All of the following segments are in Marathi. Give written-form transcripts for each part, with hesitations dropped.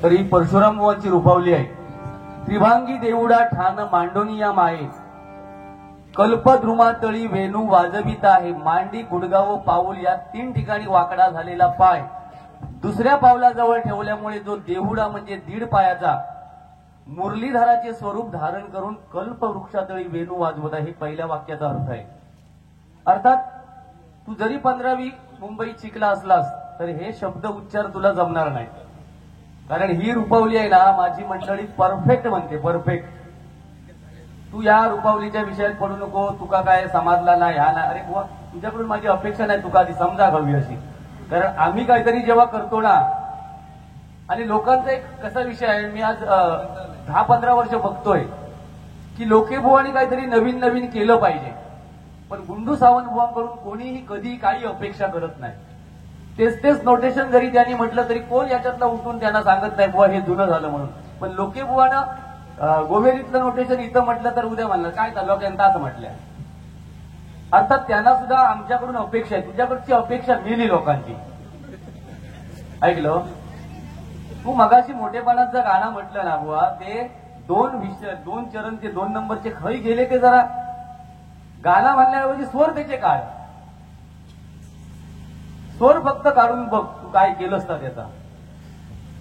तरी परशुराम बुवांची रूपावली आहे. त्रिभांगी देऊडा ठाण मांडोनी या माये, कल्पद्रुमातळी वेणू वाजवित आहे. मांडी गुडगाव पाऊल या 3 ठिकाणी वाकडा झालेला पाय दुसऱ्या पावलाजवळ ठेवल्यामुळे जो देहुडा म्हणजे 1.5 पायाचा मुरलीधराचे स्वरूप धारण करून कल्पवृक्षातळी वेणू वाजवत आहे. पहिल्या वाक्याचा अर्थ आहे. अर्थात तू जरी 15वी मुंबईत शिकला असलास तर हे शब्द उच्चार तुला जमणार नाही, कारण ही रूपावली आहे ना, माझी मंडळी परफेक्ट म्हणते, परफेक्ट. तू या रूपावलीच्या विषयात पडू नको, तुका काय समाजला नाही, ह्या नाही. अरे बुवा, तुझ्याकडून माझी अपेक्षा नाही तुका ती समजा हवी अशी. कारण आम्ही काहीतरी जेव्हा करतो ना, आणि लोकांचा एक कसा विषय आहे, मी आज 10-15 वर्ष बघतोय की लोके बुवांनी काहीतरी नवीन नवीन केलं पाहिजे, पण गुंडू सावंत बुवांकडून कोणीही कधी काही अपेक्षा करत नाही. तेच नोटेशन जरी त्यांनी म्हटलं तरी कोण याच्यातला उठून त्यांना सांगत नाही बुवा हे जुनं झालं म्हणून. पण लोके बुवानं गोवेरीतलं नोटेशन इथं म्हटलं तर उद्या म्हणलं काय चाललं त्यांना असं म्हटलंय. अर्थात त्यांना सुद्धा आमच्याकडून अपेक्षा आहे. तुझ्याकडची अपेक्षा मिली लोकांची. ऐकलं तू मगाशी मोठेपणाचं गाणं म्हटलं ना बुवा, ते 2 चरण ते 2 नंबरचे खै गेले ते जरा गाणं म्हणण्याऐवजी स्वर त्याचे काढ. स्वर फक्त काढून बघ तू काय केलं असता त्याचा.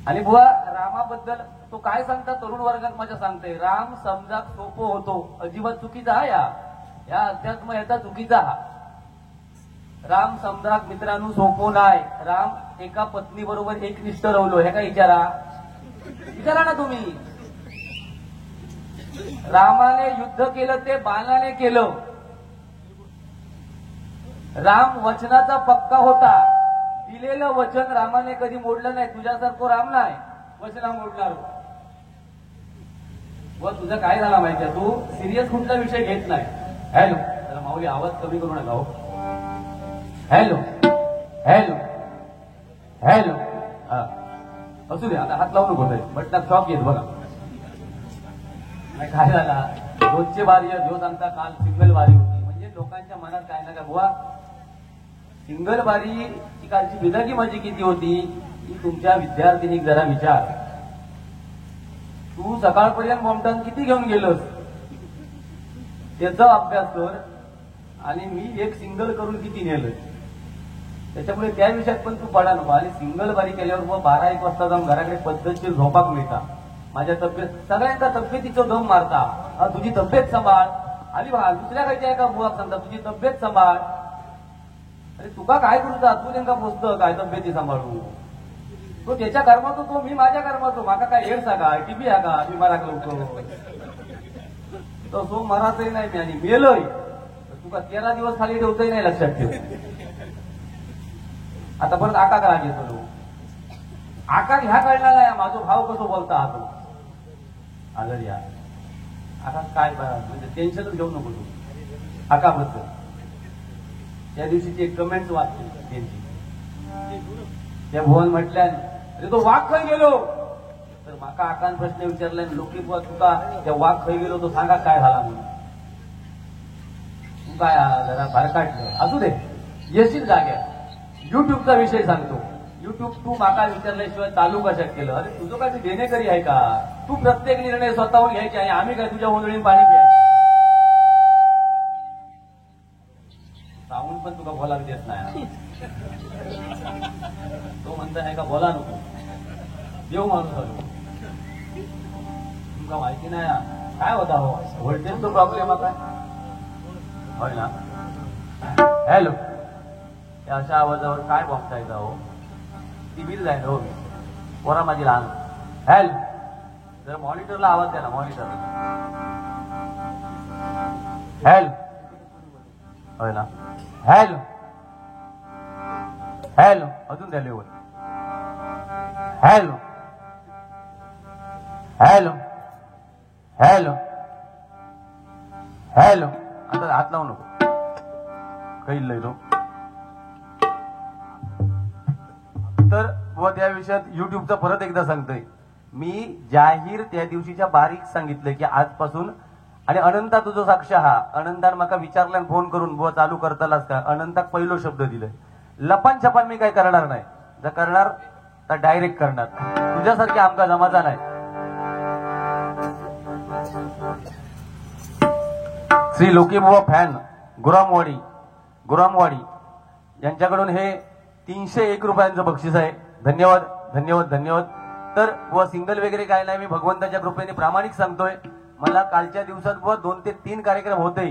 आणि बुवा रामाबद्दल तो काय सांगता तरुण वर्गात माझ्या सांगतोय, राम समजा सोपो होतो अजिबात चुकीचा हा या अध्यात्म याचा चुकीचा हा. राम समजा मित्रांनो सोपो नाही. राम एका पत्नी बरोबर एकनिष्ठ राहिलो हे काय विचारा ना तुम्ही. रामाने युद्ध केलं ते बाणाने केलं. राम वचनाचा पक्का होता. दिलेलं वचन रामाने कधी मोडलं नाही. तुझ्यासारखं राम नाही वचना मोडणार. व तुझं काय झाला माहितीये, तू सिरियस कुठला विषय घेत नाही. हॅलो जरा माऊली आवाज कमी करू नका हो. हॅलो हॅलो हॅलो असू दे, आता हात लावू नको तरी बटनात शॉक येत बघा. काय झाला, रोजची बारी दिवस आमचा काल सिंगल बारी होती. म्हणजे लोकांच्या मनात काय ना काय बुवा सिंगल बारीची कालची बिदागी माझी किती होती की तुमच्या विद्यार्थिनी जरा विचार. तू सकाळपर्यंत बॉम्बटन किती घेऊन गेलोस त्याचा अभ्यास कर, आणि मी एक सिंगल करून किती नेलं. त्याच्यामुळे त्या विषयात पण तू पडा नको. आणि सिंगल बारी केल्यावर मग 12-1 वाजता जाऊन घराकडे पद्धतशीर झोपाक मिळता. माझ्या तब्येत सगळ्यांचा तब्येतीचं दम मारता. तुझी तब्येत सांभाळ. आणि दुसऱ्या खायच्या एका बुवा सांगता तुझी तब्येत सांभाळ. अरे तुका काय करूचा, तू नेमका पोचतं काय तब्येती सांभाळू. तो त्याच्या कर्मातो, तो मी माझ्या कर्मातो. माका काय हेड सांगा टीबी हा का मी मराक लवतो तो सो मराचही नाही मी आणि मेलोय. तुका 13 दिवस खाली ठेवतही नाही, लक्षात ठेव. आता परत आका करा घेतो. आका ह्या कळला नाही माझा भाव कसं बोलता हा तो आगर या आता काय म्हणजे टेन्शनच घेऊ नको तू आकाबद्दल. त्या दिवशीची एक कमेंट वाचली त्यांची. त्या भुवन म्हटल्या अरे तो वाघ खाई गेलो. तर माका आकान प्रश्न विचारला, लोके बुवा तुका त्या वाघ खाई गेलो तो सांगा काय झाला म्हणून. तू काय जरा भरकाटलं असू दे, येशील जाग्या. युट्यूबचा विषय सांगतो. युट्यूब तू माका विचारल्याशिवाय चालू कशात केलं. अरे तुझं काय देणेकरी आहे का. तू प्रत्येक निर्णय स्वतःहून घ्यायचे आहे. आम्ही काय तुझ्या ओंजळीत पाणी प्यायचं. सावून पण तुका बोला देत नाही. तो म्हणता आहे का बोला नको देव माणूस झालो. तुमका माहिती नाही काय होता हो व्होल्टेजचा प्रॉब्लेम आता होय ना. हॅलो या अशा आवाजावर काय बघता येतं हो. ती बिल जाईल हो पोरा माझी लहान. हॅलो जर मॉनिटरला आवाज द्या ना, मॉनिटरला. हॅलो होय ना. हॅलो हॅलो अजून द्या level. Hello hello hello hello. आता हात लावू नको काही लय तो. तर व त्या विषयात युट्यूबचा परत एकदा सांगतोय मी. जाहीर त्या दिवशीच्या बारीक सांगितलंय की आजपासून. आणि अनंता तुझं साक्ष हा. अनंतान माका विचारला फोन करून बुवा चालू करतालाच का. अनंताक पहिलो शब्द दिलाय लपान छपान मी काय करणार नाही. जर करणार तर डायरेक्ट करणार. तुझ्यासारख्या आमका जमाचा नाही. श्री लोकीबुवा फॅन गुरामवाडी यांच्याकडून हे 301 रुपयांचं बक्षीस आहे. धन्यवाद धन्यवाद धन्यवाद. तर बुवा सिंगल वगैरे काय नाही, मी भगवंताच्या कृपेने प्रामाणिक सांगतोय. मला कालच्या दिवसात बुवा 2 ते 3 कार्यक्रम होते,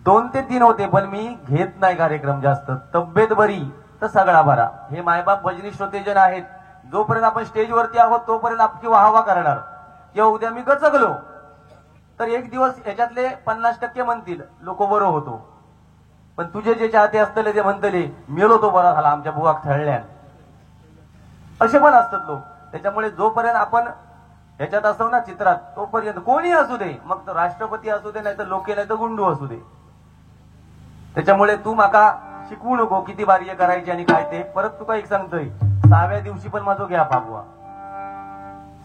2 ते 3 होते, पण मी घेत नाही कार्यक्रम जास्त. तब्येत बरी तर सगळा बरा. हे मायबाप भजनी श्रोतेजन आहेत. जोपर्यंत आपण स्टेजवरती आहोत तोपर्यंत आपली वाहवा करणार. किंवा उद्या मी गचकलो तर एक दिवस याच्यातले 50% म्हणतील लोक बरो होतो, पण तुझे जे चाहते असतले ते म्हणतले मेलो तो बरा झाला आमच्या बुवाक थळल्यान. असे पण असतात लोक. त्याच्यामुळे जोपर्यंत आपण ह्याच्यात असतो ना चित्रात, तोपर्यंत कोणी असू दे, मग तो राष्ट्रपती असू दे, नाही तर लोके, नाही तर गुंडू असू दे. त्याच्यामुळे तू माका शिकवू नको किती बारी करायची आणि काय ते. परत तुका एक सांगतोय, 6व्या दिवशी पण माझो घ्या बाबुआ,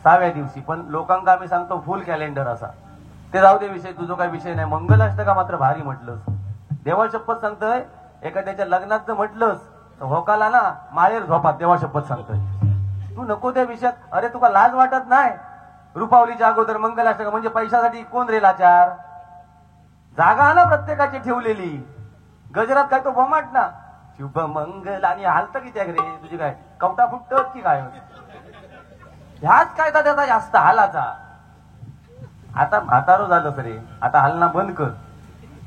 6व्या दिवशी पण लोकांना आम्ही सांगतो फुल कॅलेंडर असा. ते जाऊ दे विषय, तुझा काय विषय नाही. मंगलाष्टका मात्र भारी म्हटलंस. देवा शपथ सांगतोय, एखाद्याच्या लग्नात जर म्हटलंस तर होकाला ना माळेर झोपात. देवा शपथ सांगतोय, तू नको त्या विषयात. अरे तुका लाज वाटत नाही? रुपावलीच्या अगोदर मंगलाष्टका म्हणजे पैशासाठी कोण रे लाचार? जागा ना प्रत्येकाची ठेवलेली. गजरात काय तो बमाट ना शुभ मंगल आणि हालत किती रे तुझी काय कवटा फुटत की काय? ह्याच काय त्याचा जास्त हालाचा. आता म्हातारो झालं सरे, आता हालना बंद कर.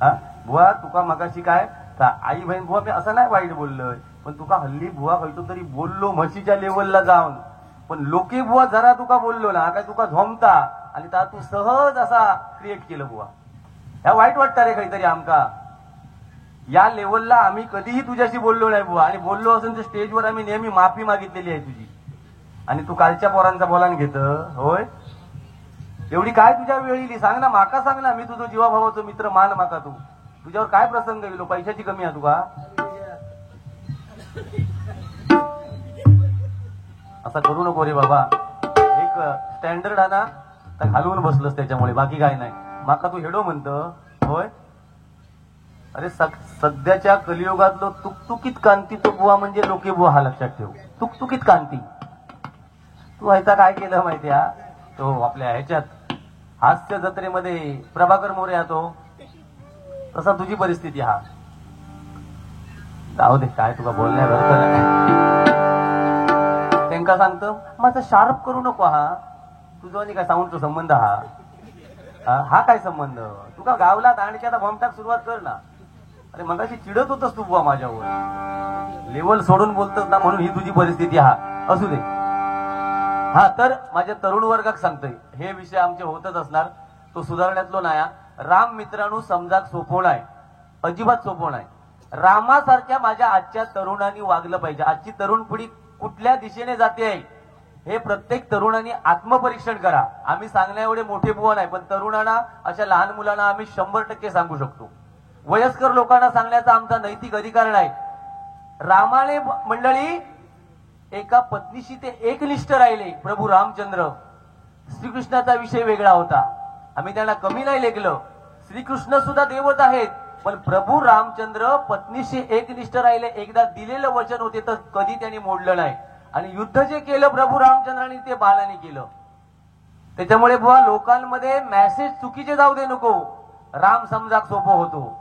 हा बुवा तुका मगाशी काय आई बहीण बुवा मी असं नाही वाईट बोललोय, पण तुका हल्ली बुवा खायचो तरी बोललो म्हशीच्या लेवलला जाऊन. पण लोके बुवा जरा तुका बोललो ना काय तुका झोमता आणि त्या तू सहज असा क्रिएट केलं बुवा. ह्या वाईट वाटतं रे काहीतरी आमका. या लेवलला आम्ही कधीही तुझ्याशी बोललो नाही बुवा, आणि बोललो असेल तर स्टेजवर आम्ही नेहमी माफी मागितलेली आहे तुझी. आणि तू कालच्या पोरांचा बोलान घेत होय. एवढी काय तुझ्या वेळी सांग ना, माका सांग ना. मी तुझं जीवाभावाचं मित्र मान माका. तू तुझ्यावर काय प्रसंग येलो? पैशाची कमी आहे तुका? असं करू नको रे बाबा. एक स्टँडर्ड आहे ना तर घालवून बसलंस त्याच्यामुळे, बाकी काय नाही. माका तू हेडो म्हणतं होय. अरे सध्याच्या कलियुगातलो तुकतुकीत कांतीचं बुवा म्हणजे लोके बुवा, हा लक्षात ठेव. तुकतुकीत कांती. तू ह्याचा काय केलं माहितीये? तो आपल्या ह्याच्यात हास्य जत्रेमध्ये प्रभाकर मोरे येतो तसा तुझी परिस्थिती. हा जाऊ दे, काय तुला बोलण्यावर त्यांका सांगतो माझं शार्प करू नको. हा तुझा आणि काय साऊंडचा संबंध? हा काय संबंध? तुका गावला दांडकी आता भोमटाक सुरुवात कर ना. अरे मगाशी चिडत होतस तू बुवा माझ्यावर, लेवल सोडून बोलतोस ना, म्हणून ही तुझी परिस्थिती. हा असू दे. हा तर माझ्या तरुण वर्गाक सांगतोय, हे विषय आमचे होतच असणार, तो सुधारण्यातलो नाही. राम मित्रांनो समजाक सोपवण आहे, अजिबात सोपवण आहे. रामासारख्या माझ्या आजच्या तरुणांनी वागलं पाहिजे. आजची तरुण पिढी कुठल्या दिशेने जाते आहे हे प्रत्येक तरुणांनी आत्मपरीक्षण करा. आम्ही सांगण्या एवढे मोठे बुवा नाही, पण तरुणांना, अशा लहान मुलांना आम्ही 100% सांगू शकतो. वयस्कर लोकांना सांगण्याचा आमचा नैतिक अधिकार नाही. रामाने मंडळी एका पत्नीशी ते एकनिष्ठ राहिले. प्रभू रामचंद्र, श्रीकृष्णाचा विषय वेगळा होता, आम्ही त्यांना कमी नाही लेखलं. श्रीकृष्ण सुद्धा देवच आहेत, पण प्रभू रामचंद्र पत्नीशी एकनिष्ठ राहिले. एकदा दिलेलं वचन होते तर कधी त्यांनी मोडलं नाही. आणि युद्ध जे केलं प्रभू रामचंद्रांनी ते बाणाने केलं. त्याच्यामुळे बुवा लोकांमध्ये मेसेज चुकीचे जाऊ दे नको. राम समजाक सोपं होतो.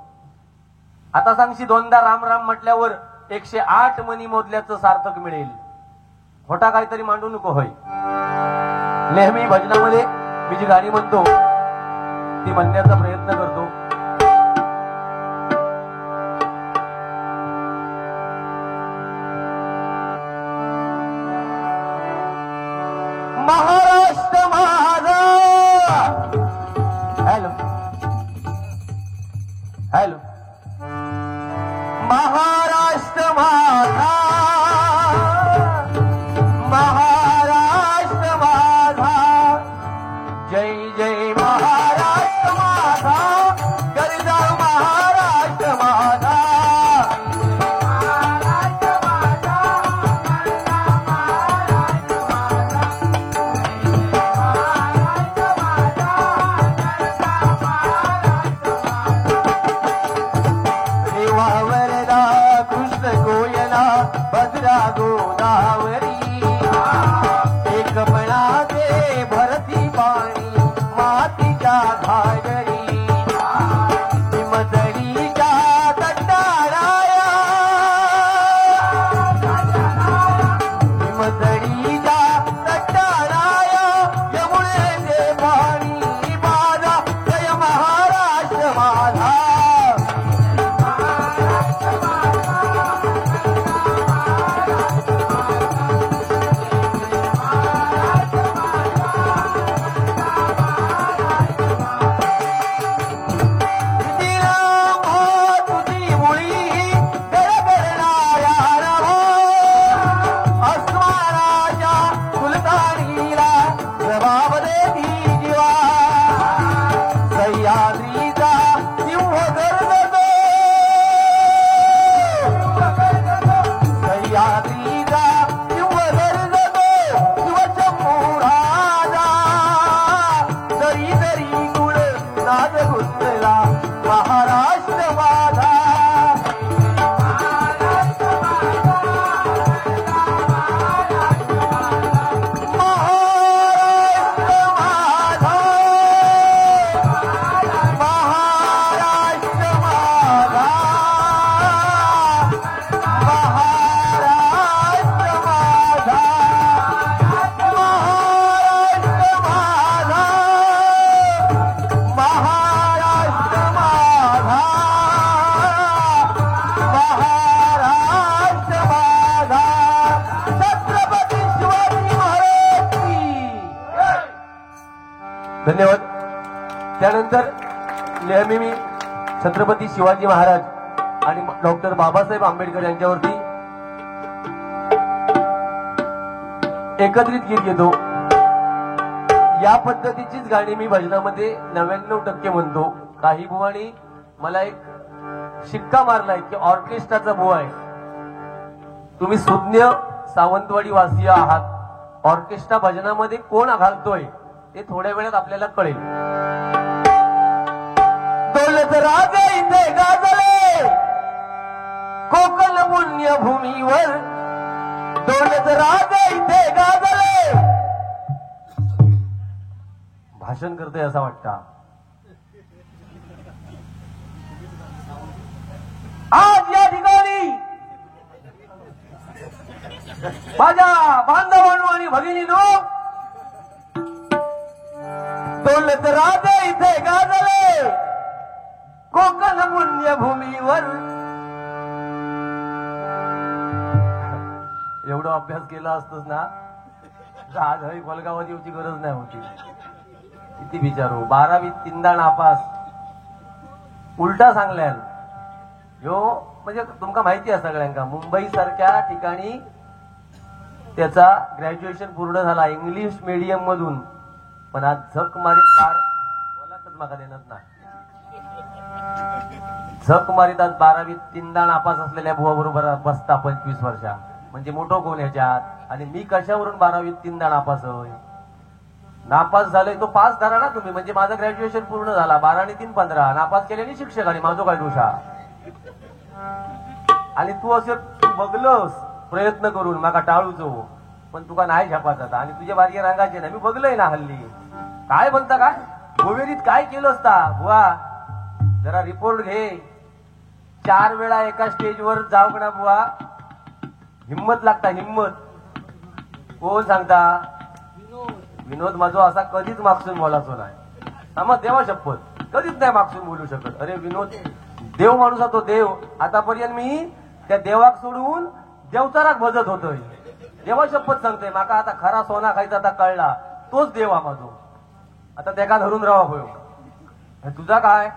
आता सांगशी दोनदा राम राम म्हटल्यावर 108 मनी मोदल्याचं सार्थक मिळेल. खोटा काहीतरी मांडू नको. होय, नेहमी भजनामध्ये मी जी गाणी म्हणतो ती म्हणण्याचा प्रयत्न करतो. महाराष्ट्र माझा, हॅलो हॅलो, महाराष्ट्र माझा, महाराष्ट्र माझा, जय जय महाराष्ट्र माझा, गरजा महाराष्ट्र माझा. महाराष्ट्र माझा, धन्यवाद. त्यानंतर नेहमी मी छत्रपती शिवाजी महाराज आणि डॉक्टर बाबासाहेब आंबेडकर यांच्यावरती एकत्रित गीत घेतो. या पद्धतीचीच गाणी मी भजनामध्ये 99% म्हणतो. काही बुवानी मला एक शिक्का मारलाय की ऑर्केस्ट्राचा बुवा आहे. तुम्ही सुज्ञ सावंतवाडी वासीय आहात. ऑर्केस्ट्रा भजनामध्ये कोण घालतोय ते थोड्या वेळात आपल्याला कळेल. दौलत राजे इथे गाजले कोकण पुण्यभूमीवर. दौलत राजे इथे गाजले. भाषण करतोय असं वाटतं. आज या ठिकाणी माझ्या बांधवांनो आणि भगिनीनो, दौलत राजे इथे गाजले कोकण पुण्यभूमीवर. एवढा अभ्यास केला असतोच ना आज हवी कोलगावात येऊची गरज नाही होती. किती विचारू. 12वी 3दा नापास. उलटा सांगल्यान ह्यो म्हणजे तुमका माहिती आहे सगळ्यांका. मुंबई सारख्या ठिकाणी त्याचा ग्रॅज्युएशन पूर्ण झाला इंग्लिश मीडियम मधून. पण आज झक मारीत बोलाच माका देणार ना. झक मारीत आज 12वी 3दा नापास असलेल्या बुवा बरोबर बसता 25 वर्षा. म्हणजे मोठो कोण ह्याच्यात. आणि मी कशावरून 12वी 3दा नापास होय. नापास झालोय तो पास धरा ना तुम्ही. म्हणजे माझं ग्रॅज्युएशन पूर्ण झाला. 12 आणि 3 15. नापास केल्याने शिक्षक आणि माझं काय दोषा. आणि तू असं बघलंस प्रयत्न करून माका टाळूचो पण तुका नाही झपात. आणि तुझ्या बारकी रंगाचे ना मी बघलंय ना हल्ली. काय म्हणता काय गोवेरीत काय केलं असता बुवा. जरा रिपोर्ट घे. 4 वेळा एका स्टेजवर जाऊ ना बुवा. हिम्मत लागता हिम्मत. कोण सांगता. विनोद माझो असा कधीच मागसून बोलायचो नाही. मग देवा शपथ कधीच नाही मागसून बोलू शकत. अरे विनोद देव माणूस तो देव. आतापर्यंत मी त्या देवाक सोडून देवचाराक भजत होतोय. देवा शपथ सांगतोय माका आता खरा सोना खायचा आता कळला तोच देवा माझो. आता त्याका धरून राहा होय. तुझा काय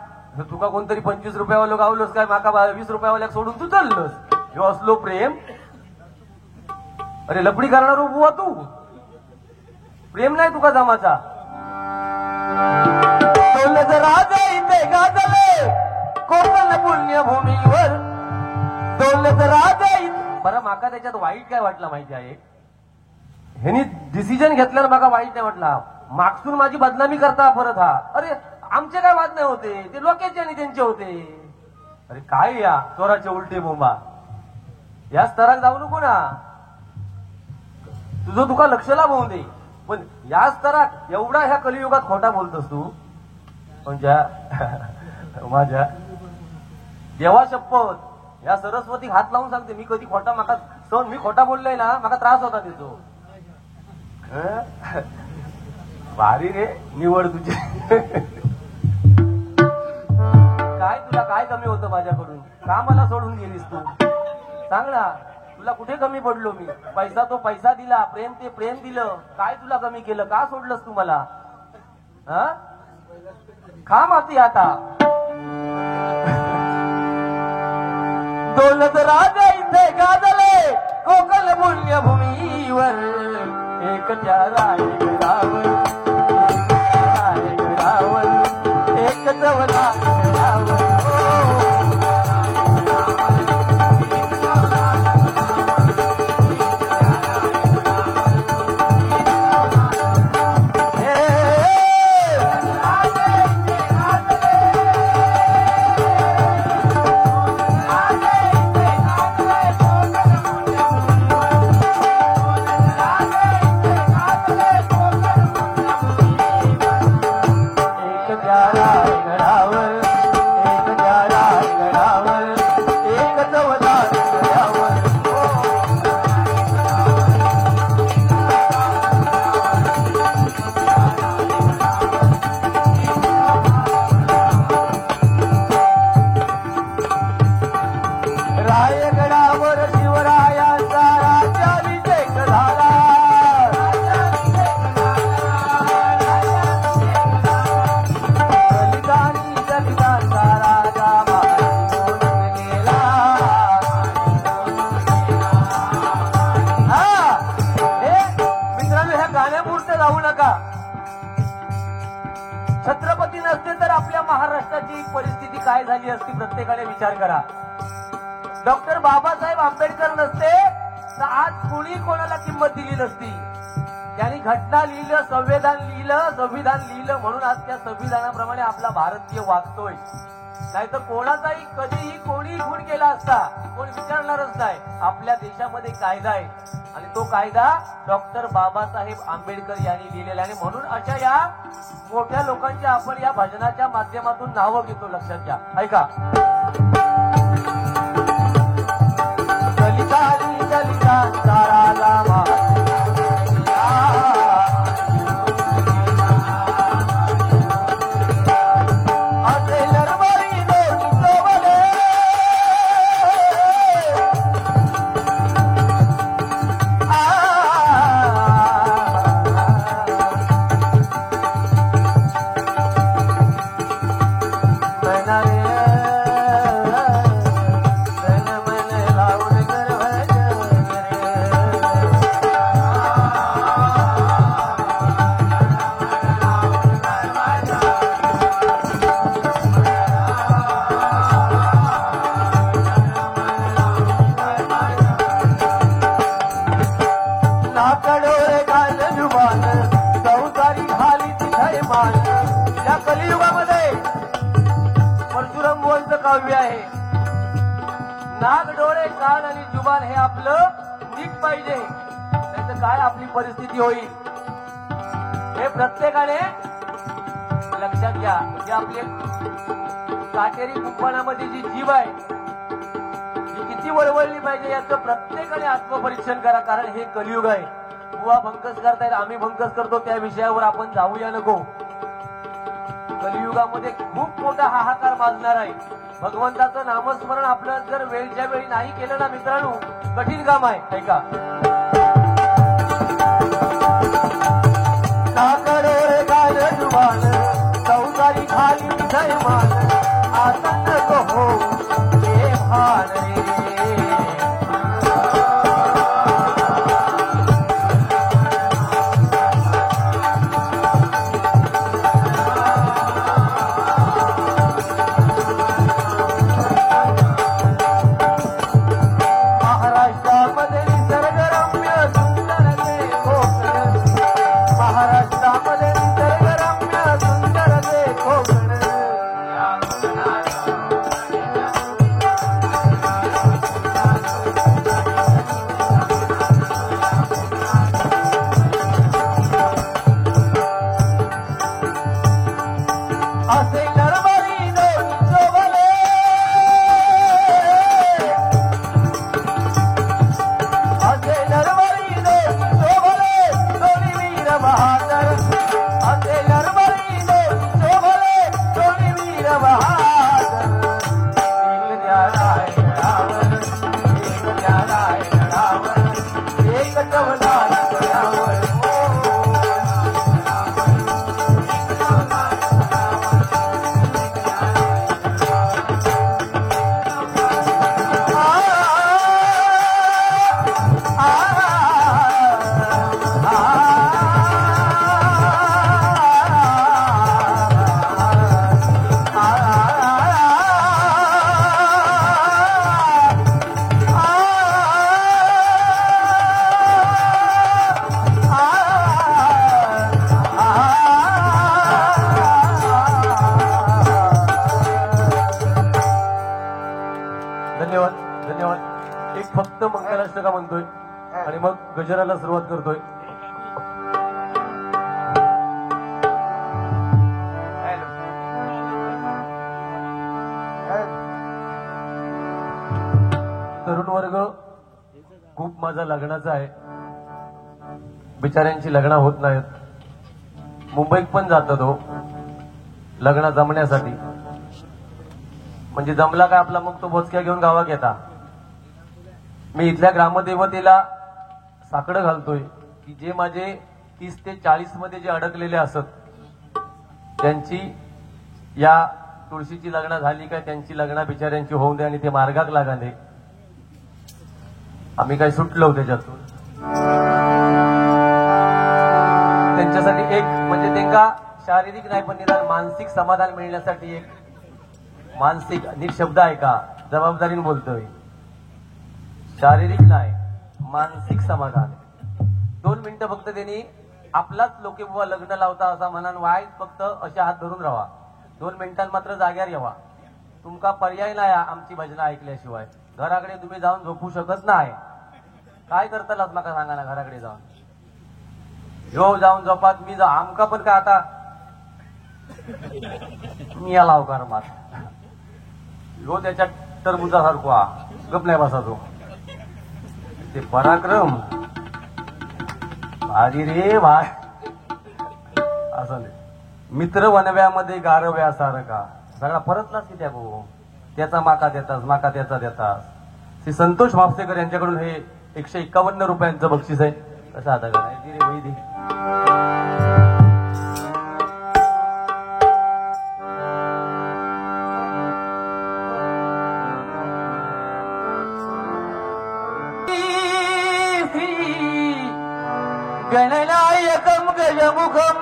तुका कोणतरी 25 रुपयावालो गावलोस काय माका 20 रुपयावाल्याक सोडून तू चाललोस. ह्यो असलो प्रेम. अरे लपडी करणार बुवा तू. प्रेम नाही तुका जमाचा. दौलत राजे इथे गाजले कोकण पुण्यभूमीवर. दौलत राजे. बरं माका त्याच्यात वाईट काय वाटलं माहिती आहे. ह्यांनी डिसिजन घेतल्यावर माका वाईट नाही वाटला. मागसून माझी बदनामी करता परत हा. अरे आमचे काय वाद नाही होते ते लोकांचे आणि त्यांचे होते. अरे काय या चोराचे उलटे बोंबा. या स्तरात जाऊ नको ना. तुझं तुका लक्ष लावून दे. पण या स्तरात एवढा ह्या कलियुगात खोटा बोलतोस तू. म्हणजे माझ्या देवा शपथ या सरस्वती हात लावून सांगते मी कधी खोटा माका सण मी खोटा बोललोय ना माका त्रास होता त्याचो. भारी रे निवड तुझी. काय तुला काय कमी होतं माझ्याकडून. का मला सोडून गेलीस तू सांग ना. तुला कुठे कमी पडलो मी. पैसा तो पैसा दिला. प्रेम ते प्रेम दिलं. काय तुला कमी केलं. का सोडलंस तू मला. खा माती आता. दौलत राजे इथे गाजले कोकण पुण्यभूमीवर. एक रायगडावर एक जवला रायगडावर गाण्यापुरतं जाऊ नका. छत्रपती नसते तर आपल्या महाराष्ट्राची परिस्थिती काय झाली असती प्रत्येकाने विचार करा. डॉक्टर बाबासाहेब आंबेडकर नसते तर आज कोणी कोणाला किंमत दिली नसती. त्यांनी घटना लिहिलं, संविधान लिहिलं म्हणून आज त्या संविधानाप्रमाणे आपला भारतीय वागतोय. नाहीतर कोणाचाही कधीही कोणी खून केला असता कोण विचारणारच नाही. आपल्या देशामध्ये कायदा आहे आणि तो कायदा डॉक्टर बाबासाहेब आंबेडकर यांनी लिहिलेला आहे. म्हणून अशा या मोठ्या लोकांची आपण या भजनाच्या माध्यमातून नावं घेतो. लक्षात घ्या, ऐका. या कलियुगामध्ये परशुराम बुवांचं काव्य आहे. नाक, डोळे, कान आणि जुबान हे आपलं नीट पाहिजे, नाहीतर काय आपली परिस्थिती होईल हे प्रत्येकाने लक्षात घ्या. म्हणजे आपले काटेरी कुंपणामध्ये जी जीव आहे ही किती वळवळली पाहिजे याचं प्रत्येकाने आत्मपरीक्षण करा. कारण हे कलियुग आहे. बुवा भंकस करतायत, आम्ही भंकस करतो, त्या विषयावर आपण जाऊया नको. कलियुगामध्ये खूप मोठा हाहाकार माजणार आहे. भगवंताचं नामस्मरण आपलं जर वेळच्या वेळी नाही केलं ना मित्रांनो, कठीण काम आहे. ऐका. नाकडोळे गाल जुबान चौकारी खाली जयमान आता नको हो हे भान रे. फक्त मंगलाष्टका म्हणतोय आणि मग गजराला सुरुवात करतोय. तरुण वर्ग खूप माझा लग्नाचा आहे. बिचाऱ्यांची लग्न होत नाहीत. मुंबईत पण जातो तो लग्न जमण्यासाठी. म्हणजे जमला काय आपला मग तो बोचक्या घेऊन गावात येता. मी इथल्या ग्रामदेवतेला साकडं घालतोय की जे माझे 30 ते 40 मध्ये जे अडकलेले असत त्यांची या तुळशीची लग्न झाली काय त्यांची लग्न बिचाऱ्यांची होऊन दे आणि ते मार्गाक लागाने. आम्ही काय सुटलो त्याच्यातून. त्यांच्यासाठी एक म्हणजे त्यांना शारीरिक नाही पण निदान मानसिक समाधान मिळण्यासाठी एक मानसिक नीट शब्द आहे का जबाबदारीने बोलतोय शारीरिक नाही मानसिक समाधान 2 मिनिटं फक्त त्यांनी आपलाच लोके बुवा लग्न लावता असा म्हणान वाय फक्त अशा हात धरून राहा 2 मिनिटांत मात्र जाग्यावर यावा तुमका पर्याय नाही आमची भजनं ऐकल्याशिवाय घराकडे तुम्ही जाऊन झोपू शकत नाही काय करतालाच माका सांगा ना घराकडे जाऊन ह्यो जाऊन झोपात मी जा आमका पण काय आता मी या लावकार मात ह्यो त्याच्या टरबुजासारखो हा गप नाही बसाचो ते पराक्रम भारी रे भाय असं नाही मित्र वनव्यामध्ये गारव्यासारखा सगळा परतलाच की त्या भाऊ त्याचा माका देतास माका त्याचा देतास श्री संतोष म्हापसेकर यांच्याकडून हे 151 रुपयांचं बक्षीस आहे कसं आता काय रे वैदी गणनायकम गजमुखम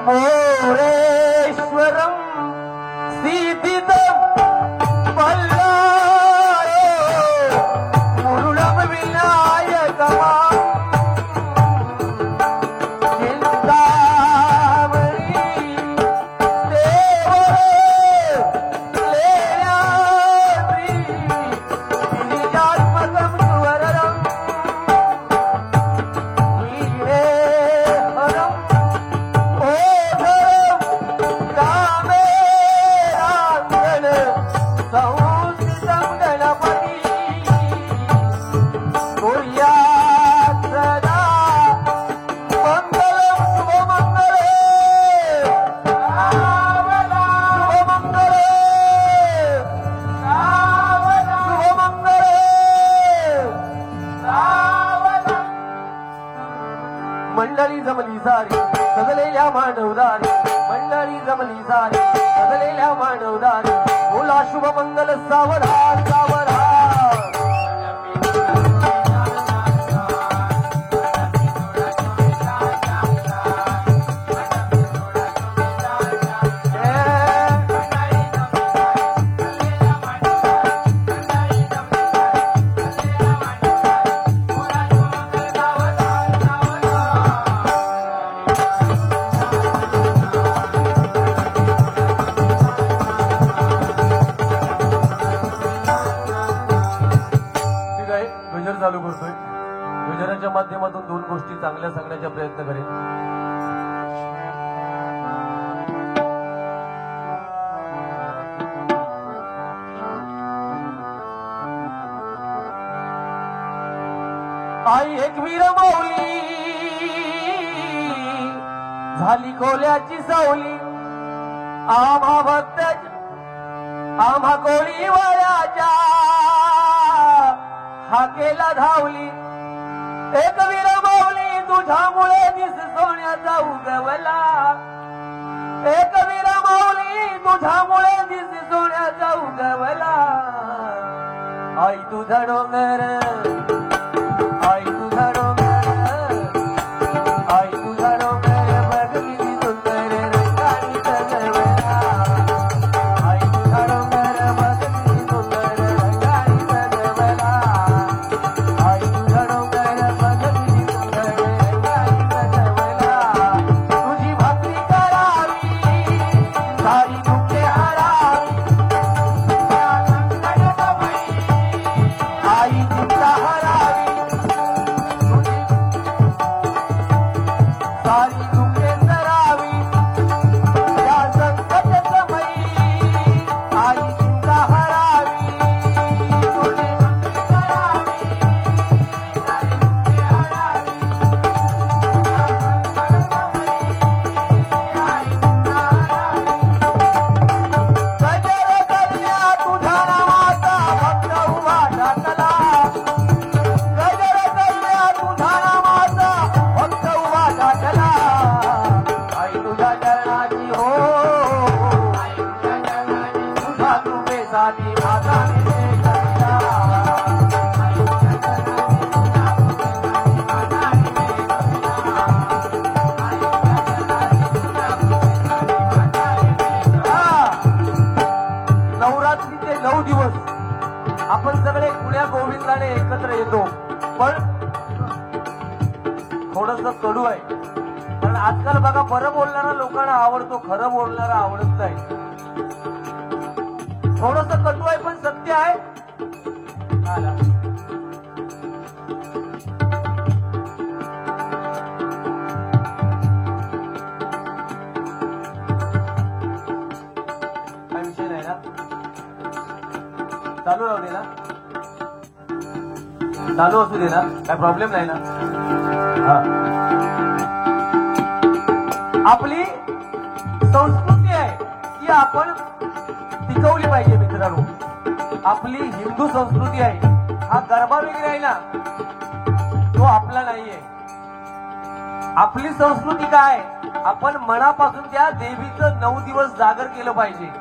मोरेश्वरम सिद्धिदम बल्लारो मुरुडम विनायकमा चिंतामणी देव लेयाद्री निजात्मकम सुवररम मंडळी जमली सारी सजलेल्या मानवदारी मंडळी जमली सारी सजलेल्या मानवदारी बोला शुभ मंगल सावधान सावधान चालू करतोय गुजराच्या माध्यमातून 2 गोष्टी चांगल्या सांगण्याचा प्रयत्न करेन आई एकवीर माऊली झाली कोल्याची सावली आम्हा भक्ताच्या आम्हा कोळी वयाच्या हाकेला धावली एक वीर माऊली तुझ्यामुळे दिस सोन्याचा उगवला एक वीर माऊली तुझ्यामुळे दिस सोन्याचा उगवला आई तुझा डोंगर आई तुझा डोंगर आई तुझा डोंगर बघ किती सुंदर रंगाने सजवला आई तुझा डोंगर बघ किती सुंदर रंगाने सजवला आई तुझा डोंगर बघ किती सुंदर रंगाने सजवला तुझी भक्ती करावी सारी दुःखे हरावी आई चिंता हरावी थोडस कडू आहे. कारण आजकाल बघा बरं बोलणारा लोकांना आवडतो, खरं बोलणारा आवडत नाही. थोडस कटू आहे पण सत्य आहे. आला. काय विषय नाही ना, चालू राहू दे ना, चालू असू दे ना, काय प्रॉब्लेम नाही ना. हा. आपली संस्कृती आहे ती आपण टिकवली पाहिजे मित्रांनो. आपली हिंदू संस्कृती आहे, हा गरबा वगैरे आहे ना तो आपला नाहीये. आपली संस्कृती काय, आपण मनापासून त्या देवीचं 9 दिवस जागर केलं पाहिजे.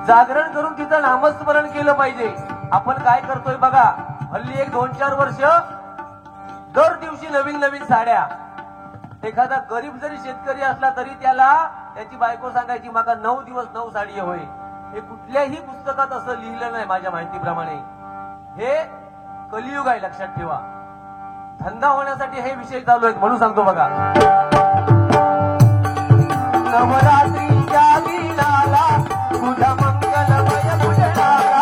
जागरण करून तिचं नामस्मरण केलं पाहिजे. आपण काय करतोय बघा, हल्ली 1-2-4 वर्ष दर दिवशी नवीन नवीन साड्या. एखादा गरीब जरी शेतकरी असला तरी त्याला त्याची बायको सांगायची माका 9 दिवस 9 साडी होय. हे कुठल्याही पुस्तकात असं लिहिलं नाही माझ्या माहितीप्रमाणे. हे कलियुग आहे, लक्षात ठेवा. धंदा होण्यासाठी हे विषय चालू आहेत म्हणून सांगतो बघा. नवरात्रीच्या दिनाला तुझा मंगलमय पुजनाला,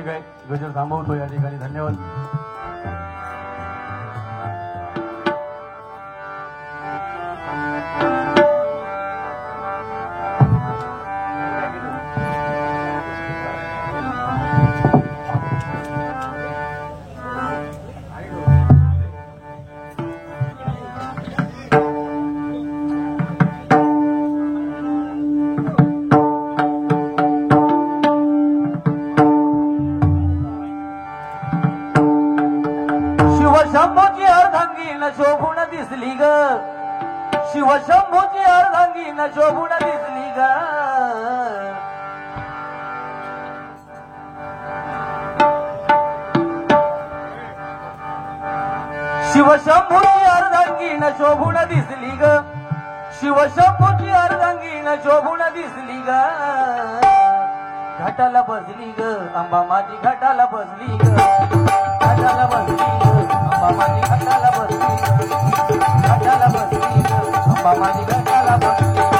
ठीक आहे, गजर थांबवतो या ठिकाणी. धन्यवाद. शिवशंभूची अर्धांगी न शोभून दिसली ग, शिवशंभूची अर्धांगी न शोभून दिसली ग. शिवशंभूची अर्धांगी न शोभून दिसली ग, शिवशंभूची अर्धांगी न शोभून दिसली ग. घाटाला बसली ग अंबा माझी, घाटाला बसली ग, घाटाला बसली ग अंबा माझी, घाटाला बसली ग, घाटाला बसली ग अंबा माझी, घाटाला बसली ग.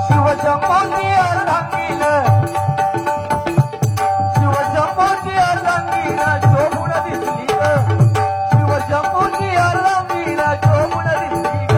शिवशंभूची अर्धांगी न, शिवशंभूची अर्धांगी न शोभून दिसली ग, शिवशंभूची अर्धांगी न शोभून दिसली ग.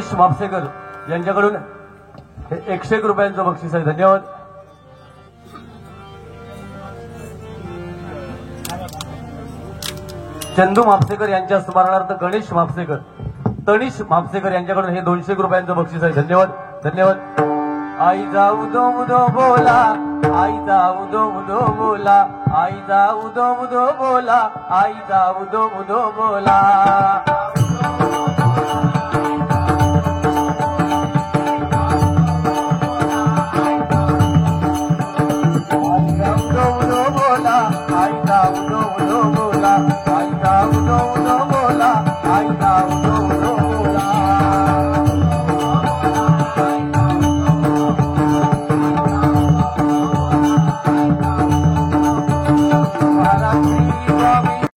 गणेश म्हापसेकर यांच्याकडून हे 101 रुपयांचं बक्षीस आहे. धन्यवाद. चंदू म्हापसेकर यांच्या स्मरणार्थ गणेश म्हापसेकर, तनिष म्हापसेकर यांच्याकडून हे 201 रुपयांचं बक्षीस आहे. धन्यवाद. धन्यवाद. आई जाऊ दो मुदो बोला, आई जाऊ दो मुदो बोला, आई जाऊ दो मुदो बोला, आई जाऊ दो मुदो बोला.